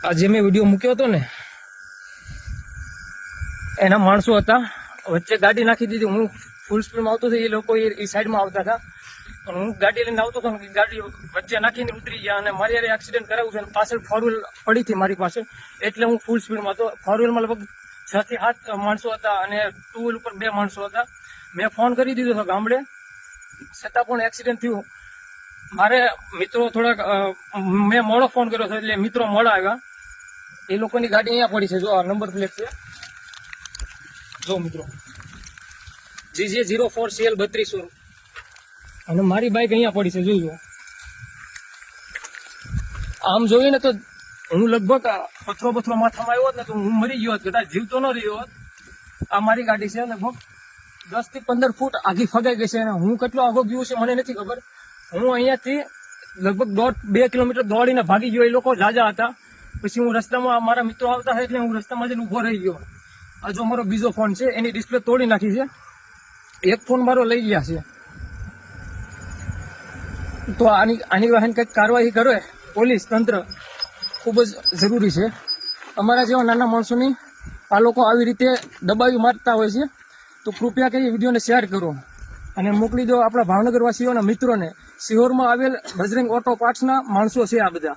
આજે મેં વિડીયો મૂક્યો હતો ને, એના માણસો હતા, વચ્ચે ગાડી નાખી દીધી. હું ફૂલ સ્પીડમાં આવતો હતો, એ લોકો એ સાઈડમાં આવતા હતા. હું ગાડી લઈને આવતો હતો, ગાડી વચ્ચે નાખીને ઉતરી ગયા અને મારી યારે એક્સિડન્ટ કરાવ્યું છે. પાછળ ફોર વ્હીલ પડી હતી મારી પાસે, એટલે હું ફૂલ સ્પીડમાં હતો. ફોર વ્હીલમાં લગભગ 6 થી 7 માણસો હતા અને ટુ વ્હીલ ઉપર 2 માણસો હતા. મેં ફોન કરી દીધો હતો ગામડે, છતાં પણ એક્સિડન્ટ થયું. મારે મિત્રો થોડાક મેં મોડો ફોન કર્યો હતો, એટલે મિત્રો મોડા આવ્યા. એ લોકોની ગાડી અહીંયા પડી છે, જો આ નંબર પ્લેટ છે, જો મિત્રો GJ04CL 3200, અને મારી બાઇક અહીંયા પડી છે, જોજો. આમ જોઈએ ને તો હું લગભગ પથરો માથામાં આવ્યો હોત ને તો હું મરી ગયો હોત, કદાચ જીવતો ન રહ્યો હોત. આ મારી ગાડી છે, લગભગ 10 થી 15 ફૂટ આગી ફગાઈ ગઈ છે. અને હું કેટલો આગો ગયો છે મને નથી ખબર. હું અહીંયાથી લગભગ 1.5-2 કિલોમીટર દોડીને ભાગી ગયો. એ લોકો જાજા હતા. પછી હું રસ્તામાં, મારા મિત્રો આવતા હતા એટલે હું રસ્તામાં જઈને ઉભો રહી ગયો. આ જો મારો બીજો ફોન છે, એની ડિસ્પ્લે તોડી નાખી છે. એક ફોન મારો લઈ ગયા છે. તો આની વાહન કંઈક કાર્યવાહી કરે પોલીસ તંત્ર, ખૂબ જ જરૂરી છે. અમારા જેવા નાના માણસોની આ લોકો આવી રીતે દબાવી મારતા હોય છે. તો કૃપયા કરી વિડીયોને શેર કરો અને મોકલી દો આપણા ભાવનગરવાસીઓના મિત્રોને. સિહોરમાં આવેલ બજરંગ ઓટો પાર્ટ્સના માણસો છે આ બધા.